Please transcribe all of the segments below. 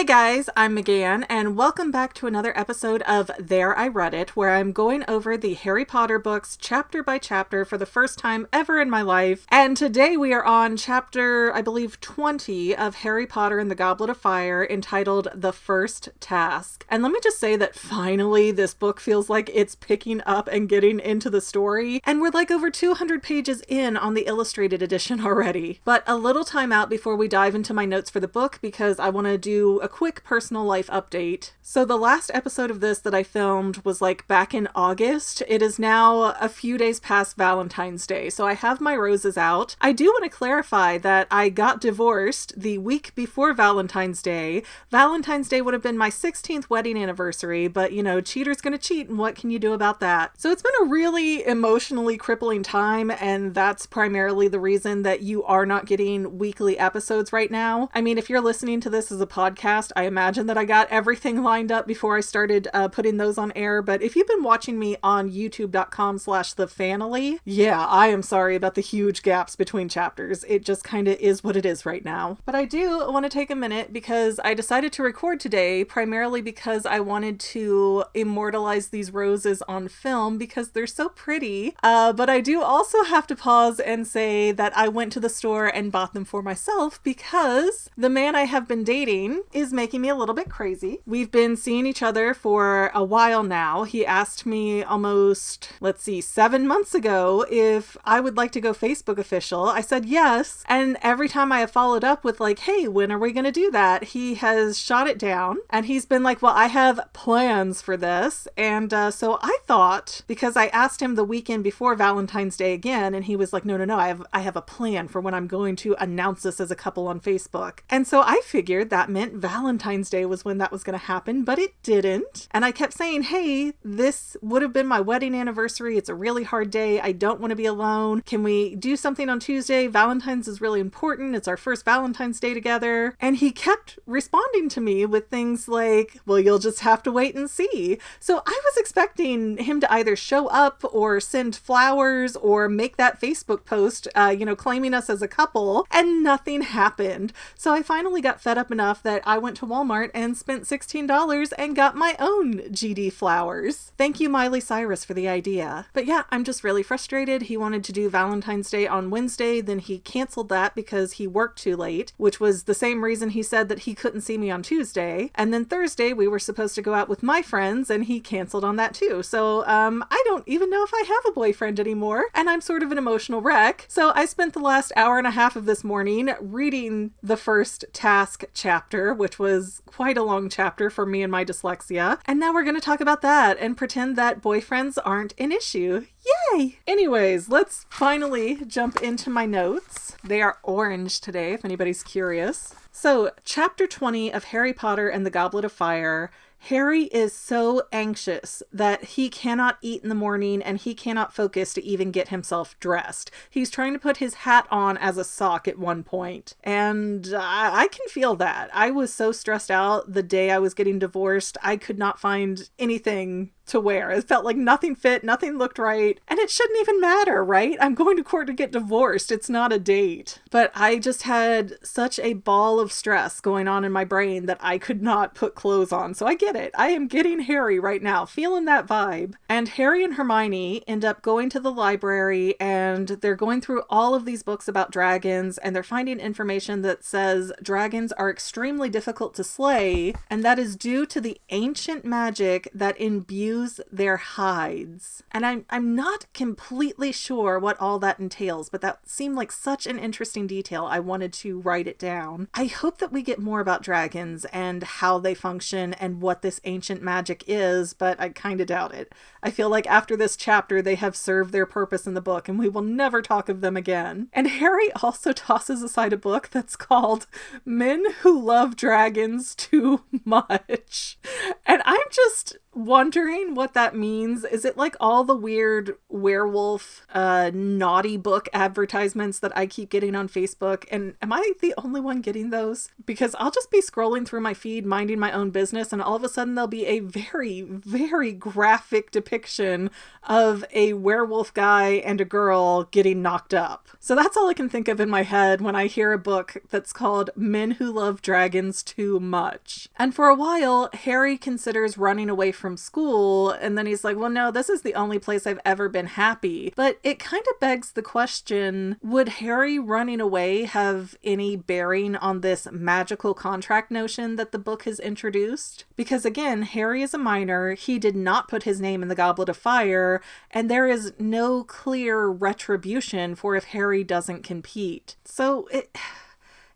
Hey guys, I'm McGann, and welcome back to another episode of There I Read It, where I'm going over the Harry Potter books chapter by chapter for the first time ever in my life. And today we are on chapter, I believe, 20 of Harry Potter and the Goblet of Fire, entitled The First Task. And let me just say that finally this book feels like it's picking up and getting into the story, and we're like over 200 pages in on the illustrated edition already. But a little time out before we dive into my notes for the book, because I want to do a quick personal life update. So the last episode of this that I filmed was like back in August. It is now a few days past Valentine's Day, so I have my roses out. I do want to clarify that I got divorced the week before Valentine's Day. Valentine's Day would have been my 16th wedding anniversary, but you know, cheater's gonna cheat, and what can you do about that? So it's been a really emotionally crippling time, and that's primarily the reason that you are not getting weekly episodes right now. I mean, if you're listening to this as a podcast, I imagine that I got everything lined up before I started putting those on air, but if you've been watching me on youtube.com/the Fanily, I am sorry about the huge gaps between chapters. It just kind of is what it is right now. But I do want to take a minute because I decided to record today primarily because I wanted to immortalize these roses on film because they're so pretty. But I do also have to pause and say that I went to the store and bought them for myself because the man I have been dating is making me a little bit crazy. We've been seeing each other for a while now. He asked me almost, 7 months ago if I would like to go Facebook official. I said yes, and every time I have followed up with like, hey, when are we going to do that? He has shot it down, and he's been like, well, I have plans for this. And so I thought, because I asked him the weekend before Valentine's Day again, and he was like, no, I have a plan for when I'm going to announce this as a couple on Facebook. And so I figured that meant Valentine's Day was when that was going to happen, but it didn't. And I kept saying, hey, this would have been my wedding anniversary. It's a really hard day. I don't want to be alone. Can we do something on Tuesday? Valentine's is really important. It's our first Valentine's Day together. And he kept responding to me with things like, well, you'll just have to wait and see. So I was expecting him to either show up or send flowers or make that Facebook post, claiming us as a couple, and nothing happened. So I finally got fed up enough that I went to Walmart and spent $16 and got my own GD flowers. Thank you, Miley Cyrus, for the idea. But yeah, I'm just really frustrated. He wanted to do Valentine's Day on Wednesday, then he canceled that because he worked too late, which was the same reason he said that he couldn't see me on Tuesday. And then Thursday, we were supposed to go out with my friends, and he canceled on that too. So I don't even know if I have a boyfriend anymore, and I'm sort of an emotional wreck. So I spent the last hour and a half of this morning reading the first task chapter, which was quite a long chapter for me and my dyslexia. And now we're going to talk about that and pretend that boyfriends aren't an issue. Yay! Anyways, let's finally jump into my notes. They are orange today, if anybody's curious. So, chapter 20 of Harry Potter and the Goblet of Fire. Harry is so anxious that he cannot eat in the morning and he cannot focus to even get himself dressed. He's trying to put his hat on as a sock at one point. And I can feel that. I was so stressed out the day I was getting divorced. I could not find anything to wear. It felt like nothing fit, nothing looked right, and it shouldn't even matter, right? I'm going to court to get divorced. It's not a date. But I just had such a ball of stress going on in my brain that I could not put clothes on. So I get it. I am getting Harry right now, feeling that vibe. And Harry and Hermione end up going to the library, and they're going through all of these books about dragons, and they're finding information that says dragons are extremely difficult to slay, and that is due to the ancient magic that imbues their hides. And I'm not completely sure what all that entails, but that seemed like such an interesting detail. I wanted to write it down. I hope that we get more about dragons and how they function and what this ancient magic is, but I kind of doubt it. I feel like after this chapter, they have served their purpose in the book and we will never talk of them again. And Harry also tosses aside a book that's called Men Who Love Dragons Too Much. And I'm just wondering what that means. Is it like all the weird werewolf naughty book advertisements that I keep getting on Facebook? And am I the only one getting those? Because I'll just be scrolling through my feed, minding my own business, and all of a sudden there'll be a very, very graphic depiction of a werewolf guy and a girl getting knocked up. So that's all I can think of in my head when I hear a book that's called Men Who Love Dragons Too Much. And for a while, Harry considers running away from school, and then he's like, well, no, this is the only place I've ever been happy. But it kind of begs the question, would Harry running away have any bearing on this magical contract notion that the book has introduced? Because again, Harry is a minor, he did not put his name in the Goblet of Fire, and there is no clear retribution for if Harry doesn't compete. So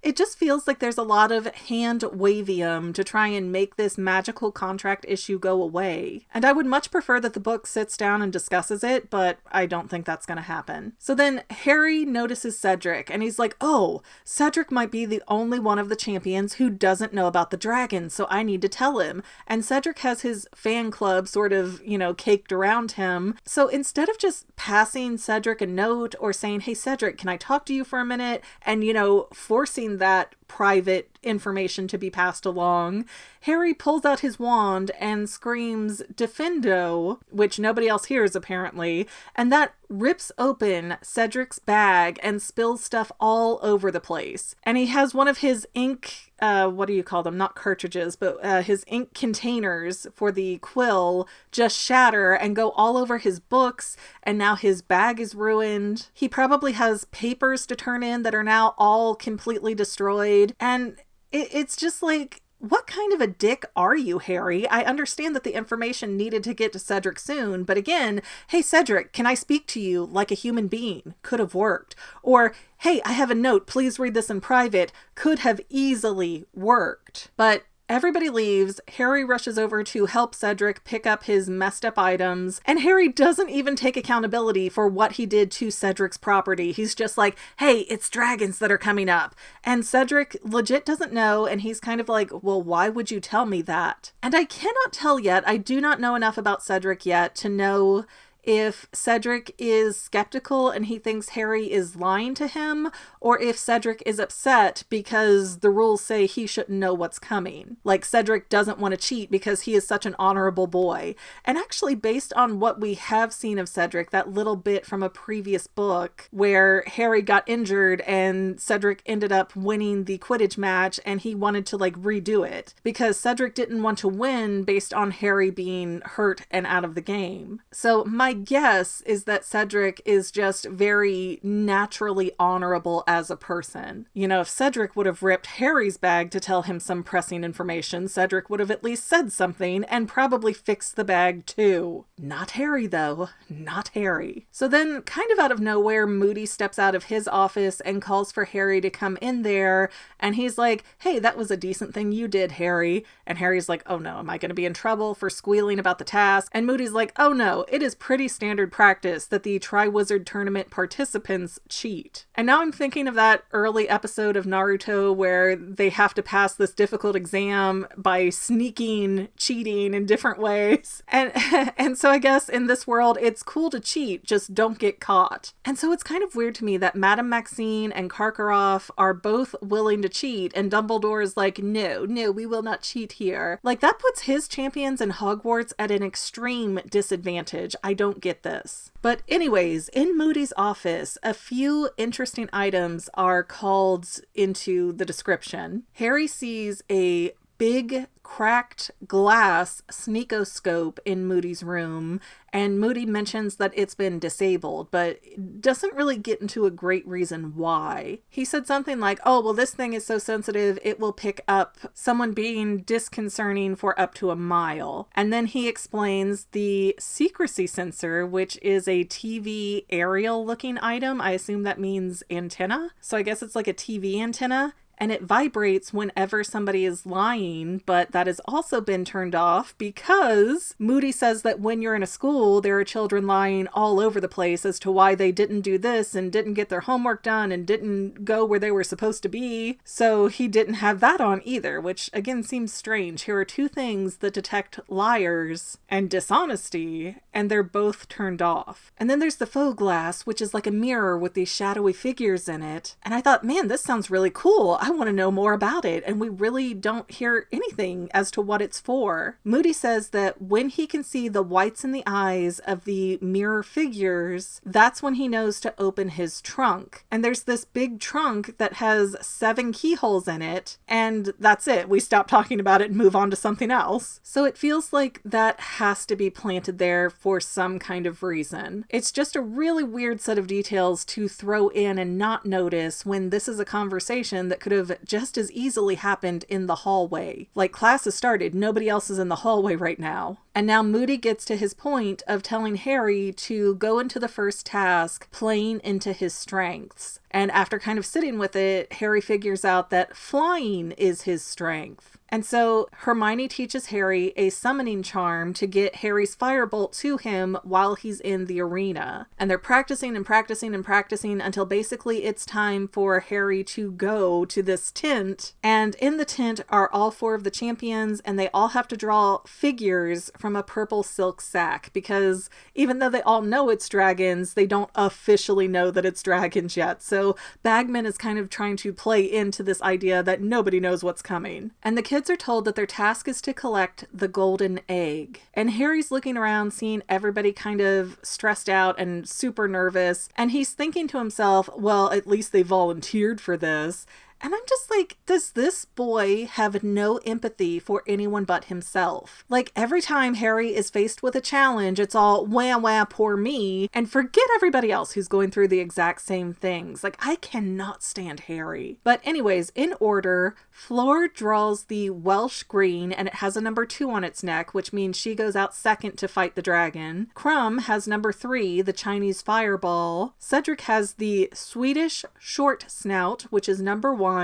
it just feels like there's a lot of hand-wavium to try and make this magical contract issue go away. And I would much prefer that the book sits down and discusses it, but I don't think that's going to happen. So then Harry notices Cedric, and he's like, oh, Cedric might be the only one of the champions who doesn't know about the dragon, so I need to tell him. And Cedric has his fan club sort of, caked around him. So instead of just passing Cedric a note or saying, hey, Cedric, can I talk to you for a minute? And, forcing that private information to be passed along, Harry pulls out his wand and screams Defendo, which nobody else hears apparently, and that rips open Cedric's bag and spills stuff all over the place. And he has one of his ink, what do you call them? Not cartridges, but his ink containers for the quill just shatter and go all over his books, and now his bag is ruined. He probably has papers to turn in that are now all completely destroyed, and it's just like, what kind of a dick are you, Harry? I understand that the information needed to get to Cedric soon, but again, hey, Cedric, can I speak to you like a human being? Could have worked. Or, hey, I have a note, please read this in private. Could have easily worked. But everybody leaves, Harry rushes over to help Cedric pick up his messed up items, and Harry doesn't even take accountability for what he did to Cedric's property. He's just like, hey, it's dragons that are coming up. And Cedric legit doesn't know, and he's kind of like, well, why would you tell me that? And I cannot tell yet, I do not know enough about Cedric yet to know if Cedric is skeptical and he thinks Harry is lying to him, or if Cedric is upset because the rules say he shouldn't know what's coming. Like, Cedric doesn't want to cheat because he is such an honorable boy. And actually, based on what we have seen of Cedric, that little bit from a previous book where Harry got injured and Cedric ended up winning the Quidditch match, and he wanted to redo it because Cedric didn't want to win based on Harry being hurt and out of the game. So my guess is that Cedric is just very naturally honorable as a person. If Cedric would have ripped Harry's bag to tell him some pressing information, Cedric would have at least said something and probably fixed the bag too. Not Harry though. Not Harry. So then, kind of out of nowhere, Moody steps out of his office and calls for Harry to come in there, and he's like, hey, that was a decent thing you did, Harry. And Harry's like, oh no, am I going to be in trouble for squealing about the task? And Moody's like, oh no, it is pretty standard practice that the Triwizard Tournament participants cheat. And now I'm thinking of that early episode of Naruto where they have to pass this difficult exam by sneaking, cheating in different ways. And so I guess in this world, it's cool to cheat, just don't get caught. And so it's kind of weird to me that Madame Maxine and Karkaroff are both willing to cheat, and Dumbledore is like, no, we will not cheat here. Like, that puts his champions in Hogwarts at an extreme disadvantage. I don't get this. But anyways, in Moody's office, a few interesting items are called into the description. Harry sees a big cracked glass sneakoscope in Moody's room, and Moody mentions that it's been disabled, but doesn't really get into a great reason why. He said something like, oh, well, this thing is so sensitive, it will pick up someone being disconcerting for up to a mile. And then he explains the secrecy sensor, which is a TV aerial looking item. I assume that means antenna. So I guess it's like a TV antenna. and it vibrates whenever somebody is lying, but that has also been turned off because Moody says that when you're in a school, there are children lying all over the place as to why they didn't do this and didn't get their homework done and didn't go where they were supposed to be. So he didn't have that on either, which again seems strange. Here are two things that detect liars and dishonesty, and they're both turned off. And then there's the faux glass, which is like a mirror with these shadowy figures in it. And I thought, man, this sounds really cool. I want to know more about it. And we really don't hear anything as to what it's for. Moody says that when he can see the whites in the eyes of the mirror figures, that's when he knows to open his trunk. And there's this big trunk that has 7 keyholes in it. And that's it. We stop talking about it and move on to something else. So it feels like that has to be planted there for some kind of reason. It's just a really weird set of details to throw in and not notice when this is a conversation that could have just as easily happened in the hallway. Like, class has started, nobody else is in the hallway right now. And now Moody gets to his point of telling Harry to go into the first task playing into his strengths. And after kind of sitting with it, Harry figures out that flying is his strength. And so Hermione teaches Harry a summoning charm to get Harry's firebolt to him while he's in the arena. And they're practicing and practicing and practicing until basically it's time for Harry to go to this tent. And in the tent are all 4 of the champions, and they all have to draw figures from a purple silk sack, because even though they all know it's dragons, they don't officially know that it's dragons yet. So Bagman is kind of trying to play into this idea that nobody knows what's coming. And the kids are told that their task is to collect the golden egg. And Harry's looking around, seeing everybody kind of stressed out and super nervous. And he's thinking to himself, well, at least they volunteered for this. And I'm just like, does this boy have no empathy for anyone but himself? Like, every time Harry is faced with a challenge, it's all, wah, wah, poor me, and forget everybody else who's going through the exact same things. Like, I cannot stand Harry. But anyways, in order, Fleur draws the Welsh green, and it has a number 2 on its neck, which means she goes out second to fight the dragon. Crumb has number 3, the Chinese fireball. Cedric has the Swedish short snout, which is number 1.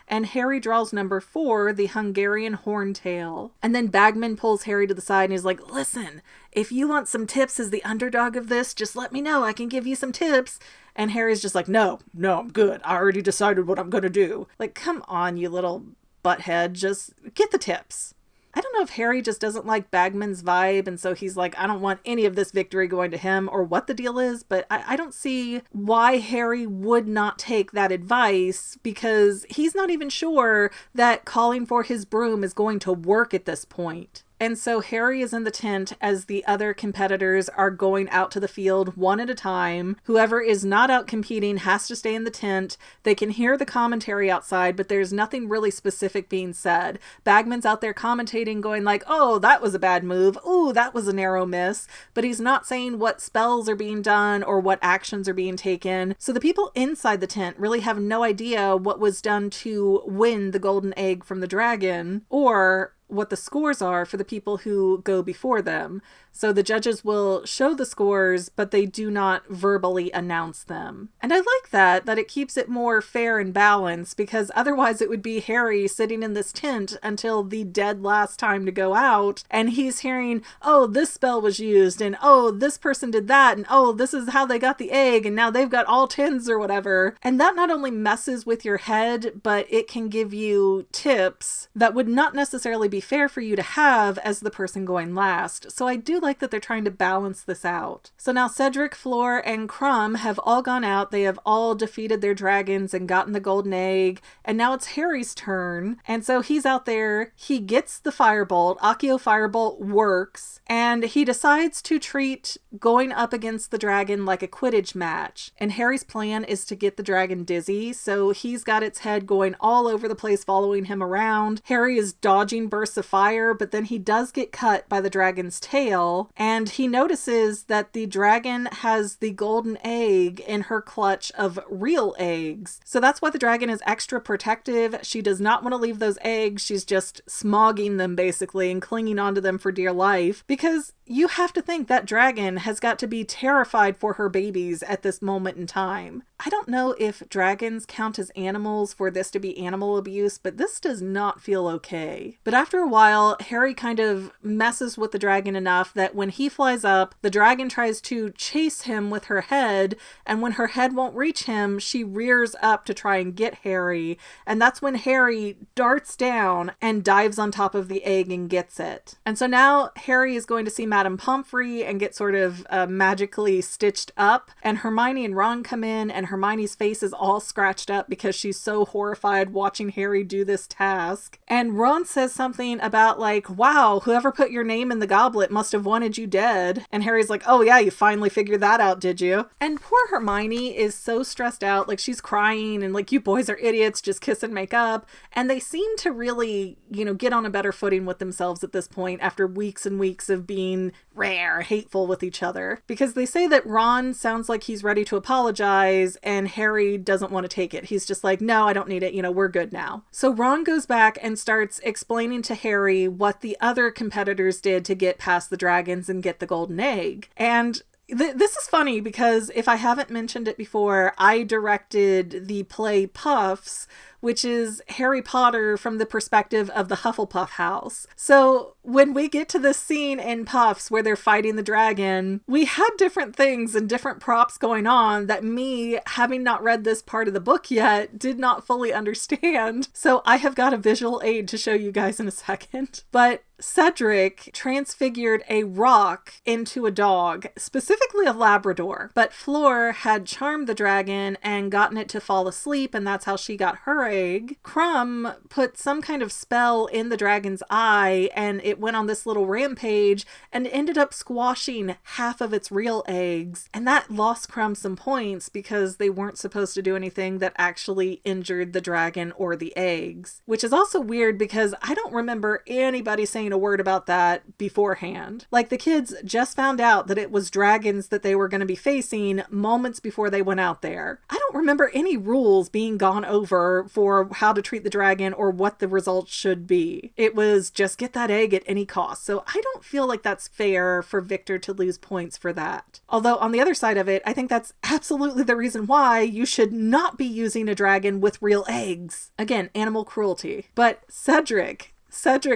And Harry draws number 4, the Hungarian horntail. And then Bagman pulls Harry to the side and he's like, listen, if you want some tips as the underdog of this, just let me know. I can give you some tips. And Harry's just like, no, I'm good. I already decided what I'm going to do. Like, come on, you little butthead. Just get the tips. I don't know if Harry just doesn't like Bagman's vibe, and so he's like, I don't want any of this victory going to him, or what the deal is, but I don't see why Harry would not take that advice, because he's not even sure that calling for his broom is going to work at this point. And so Harry is in the tent as the other competitors are going out to the field one at a time. Whoever is not out competing has to stay in the tent. They can hear the commentary outside, but there's nothing really specific being said. Bagman's out there commentating, going like, oh, that was a bad move. Ooh, that was a narrow miss. But he's not saying what spells are being done or what actions are being taken. So the people inside the tent really have no idea what was done to win the golden egg from the dragon, or what the scores are for the people who go before them. So the judges will show the scores, but they do not verbally announce them. And I like that it keeps it more fair and balanced, because otherwise it would be Harry sitting in this tent until the dead last time to go out, and he's hearing, oh, this spell was used, and oh, this person did that, and oh, this is how they got the egg, and now they've got all 10s or whatever. And that not only messes with your head, but it can give you tips that would not necessarily be fair for you to have as the person going last. So I do like that they're trying to balance this out. So now Cedric, Fleur, and Crumb have all gone out. They have all defeated their dragons and gotten the golden egg. And now it's Harry's turn. And so he's out there. He gets the firebolt. Accio firebolt works. And he decides to treat going up against the dragon like a Quidditch match. And Harry's plan is to get the dragon dizzy. So he's got its head going all over the place, following him around. Harry is dodging bursts of fire, but then he does get cut by the dragon's tail. And he notices that the dragon has the golden egg in her clutch of real eggs. So that's why the dragon is extra protective. She does not want to leave those eggs. She's just smogging them basically and clinging onto them for dear life, because you have to think that dragon has got to be terrified for her babies at this moment in time. I don't know if dragons count as animals for this to be animal abuse, but this does not feel okay. But after a while, Harry kind of messes with the dragon enough that when he flies up, the dragon tries to chase him with her head, and when her head won't reach him, she rears up to try and get Harry, and that's when Harry darts down and dives on top of the egg and gets it. And so now Harry is going to see Madame Pomfrey and get sort of magically stitched up, and Hermione and Ron come in, and Hermione's face is all scratched up because she's so horrified watching Harry do this task. And Ron says something about like, wow, whoever put your name in the goblet must have wanted you dead. And Harry's like, oh yeah, you finally figured that out, did you? And poor Hermione is so stressed out, like she's crying and like, you boys are idiots, just kiss and make up. And they seem to really, get on a better footing with themselves at this point after weeks and weeks of being hateful with each other. Because they say that Ron sounds like he's ready to apologize and Harry doesn't want to take it. He's just like, no, I don't need it. We're good now. So Ron goes back and starts explaining to Harry what the other competitors did to get past the dragons and get the golden egg. And this is funny because if I haven't mentioned it before, I directed the play Puffs, which is Harry Potter from the perspective of the Hufflepuff house. So when we get to this scene in Puffs where they're fighting the dragon, we had different things and different props going on that me, having not read this part of the book yet, did not fully understand. So I have got a visual aid to show you guys in a second. But Cedric transfigured a rock into a dog, specifically a Labrador. But Fleur had charmed the dragon and gotten it to fall asleep, and that's how she got her egg. Crumb put some kind of spell in the dragon's eye, and it went on this little rampage and ended up squashing half of its real eggs. And that lost Crumb some points because they weren't supposed to do anything that actually injured the dragon or the eggs. Which is also weird because I don't remember anybody saying a word about that beforehand. Like the kids just found out that it was dragons that they were going to be facing moments before they went out there. I don't remember any rules being gone over for how to treat the dragon or what the results should be. It was just get that egg at any cost. So I don't feel like that's fair for Viktor to lose points for that. Although on the other side of it, I think that's absolutely the reason why you should not be using a dragon with real eggs. Again, animal cruelty. But Cedric,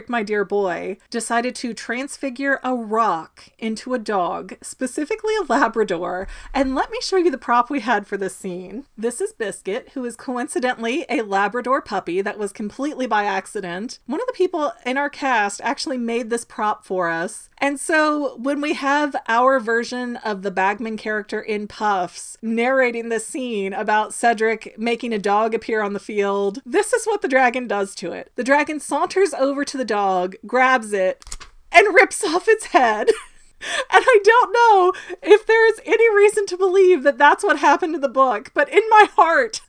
my dear boy, decided to transfigure a rock into a dog, specifically a Labrador. And let me show you the prop we had for this scene. This is Biscuit, who is coincidentally a Labrador puppy that was completely by accident. One of the people in our cast actually made this prop for us. And so when we have our version of the Bagman character in Puffs narrating this scene about Cedric making a dog appear on the field, this is what the dragon does to it. The dragon saunters over to the dog, grabs it, and rips off its head. And I don't know if there's any reason to believe that that's what happened in the book, but in my heart,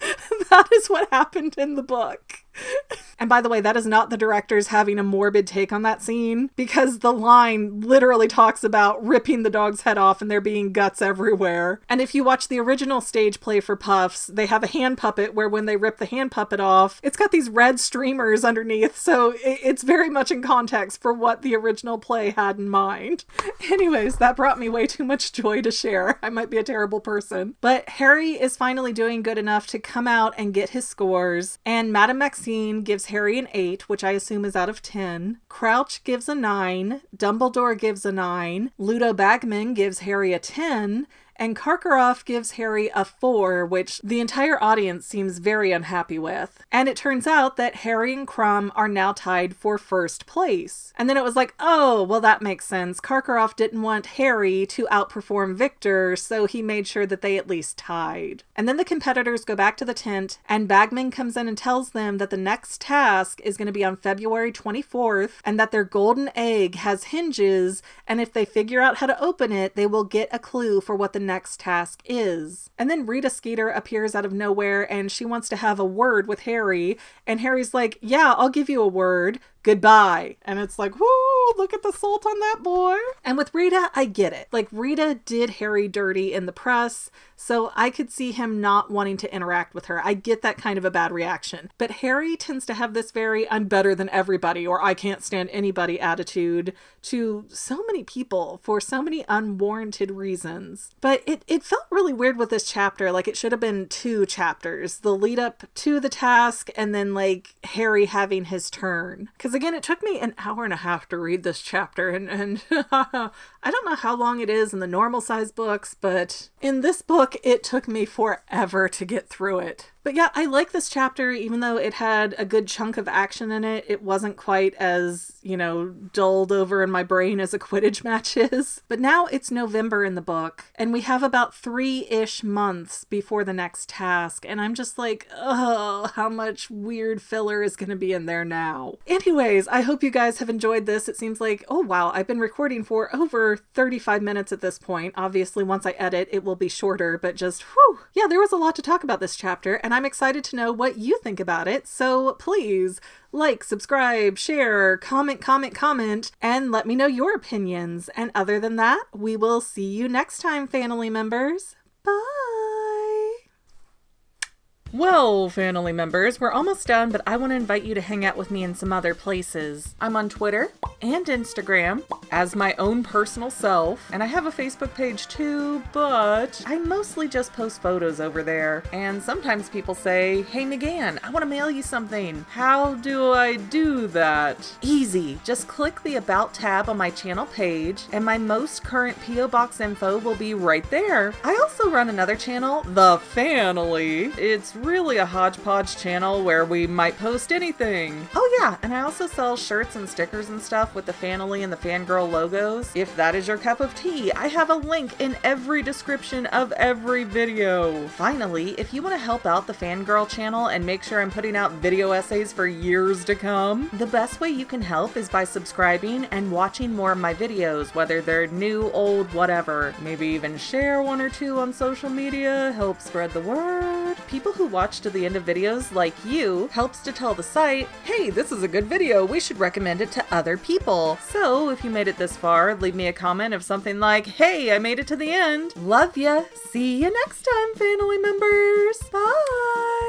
that is what happened in the book. And by the way, that is not the directors having a morbid take on that scene, because the line literally talks about ripping the dog's head off and there being guts everywhere. And if you watch the original stage play for Puffs, they have a hand puppet where when they rip the hand puppet off, it's got these red streamers underneath. So it's very much in context for what the original play had in mind. Anyways, that brought me way too much joy to share. I might be a terrible person. But Harry is finally doing good enough to come out and get his scores. And Madame Maxine gives Harry an 8, which I assume is out of 10. Crouch gives a 9. Dumbledore gives a 9. Ludo Bagman gives Harry a 10. And Karkaroff gives Harry a 4, which the entire audience seems very unhappy with. And it turns out that Harry and Crumb are now tied for first place. And then it was like, oh, well, that makes sense. Karkaroff didn't want Harry to outperform Viktor, so he made sure that they at least tied. And then the competitors go back to the tent, and Bagman comes in and tells them that the next task is going to be on February 24th, and that their golden egg has hinges, and if they figure out how to open it, they will get a clue for what the next task is. And then Rita Skeeter appears out of nowhere and she wants to have a word with Harry, and Harry's like, yeah, I'll give you a word. Goodbye. And it's like, whoo! oh, look at the salt on that boy. And with Rita, I get it. Like, Rita did Harry dirty in the press, so I could see him not wanting to interact with her. I get that kind of a bad reaction. But Harry tends to have this very I'm better than everybody or I can't stand anybody attitude to so many people for so many unwarranted reasons. But it felt really weird with this chapter. Like, it should have been 2 chapters. The lead up to the task and then like Harry having his turn. Because again, it took me an hour and a half to read this chapter and I don't know how long it is in the normal size books, but in this book, it took me forever to get through it. But yeah, I like this chapter, even though it had a good chunk of action in it. It wasn't quite as, dulled over in my brain as a Quidditch match is. But now it's November in the book, and we have about 3-ish months before the next task, and I'm just like, oh, how much weird filler is going to be in there now. Anyways, I hope you guys have enjoyed this. It seems like, oh wow, I've been recording for over 35 minutes at this point. Obviously, once I edit, it will be shorter, but just, whew. Yeah, there was a lot to talk about this chapter, and I'm excited to know what you think about it, so please like, subscribe, share, comment, and let me know your opinions. And other than that, we will see you next time, Fanily members. Bye! Well, Fanily members, we're almost done, but I want to invite you to hang out with me in some other places. I'm on Twitter and Instagram as my own personal self, and I have a Facebook page too, but I mostly just post photos over there. And sometimes people say, hey McGann, I want to mail you something. How do I do that? Easy. Just click the About tab on my channel page, and my most current P.O. Box info will be right there. I also run another channel, The Fanily. It's really a hodgepodge channel where we might post anything. Oh yeah, and I also sell shirts and stickers and stuff with the Fanily and the Fangirl logos. If that is your cup of tea, I have a link in every description of every video. Finally, if you want to help out the Fangirl channel and make sure I'm putting out video essays for years to come, the best way you can help is by subscribing and watching more of my videos, whether they're new, old, whatever. Maybe even share 1 or 2 on social media, help spread the word. People who watch to the end of videos, like you, helps to tell the site, hey, this is a good video, we should recommend it to other people. So if you made it this far, leave me a comment of something like, hey, I made it to the end. Love ya. See you next time, Fanily members. Bye.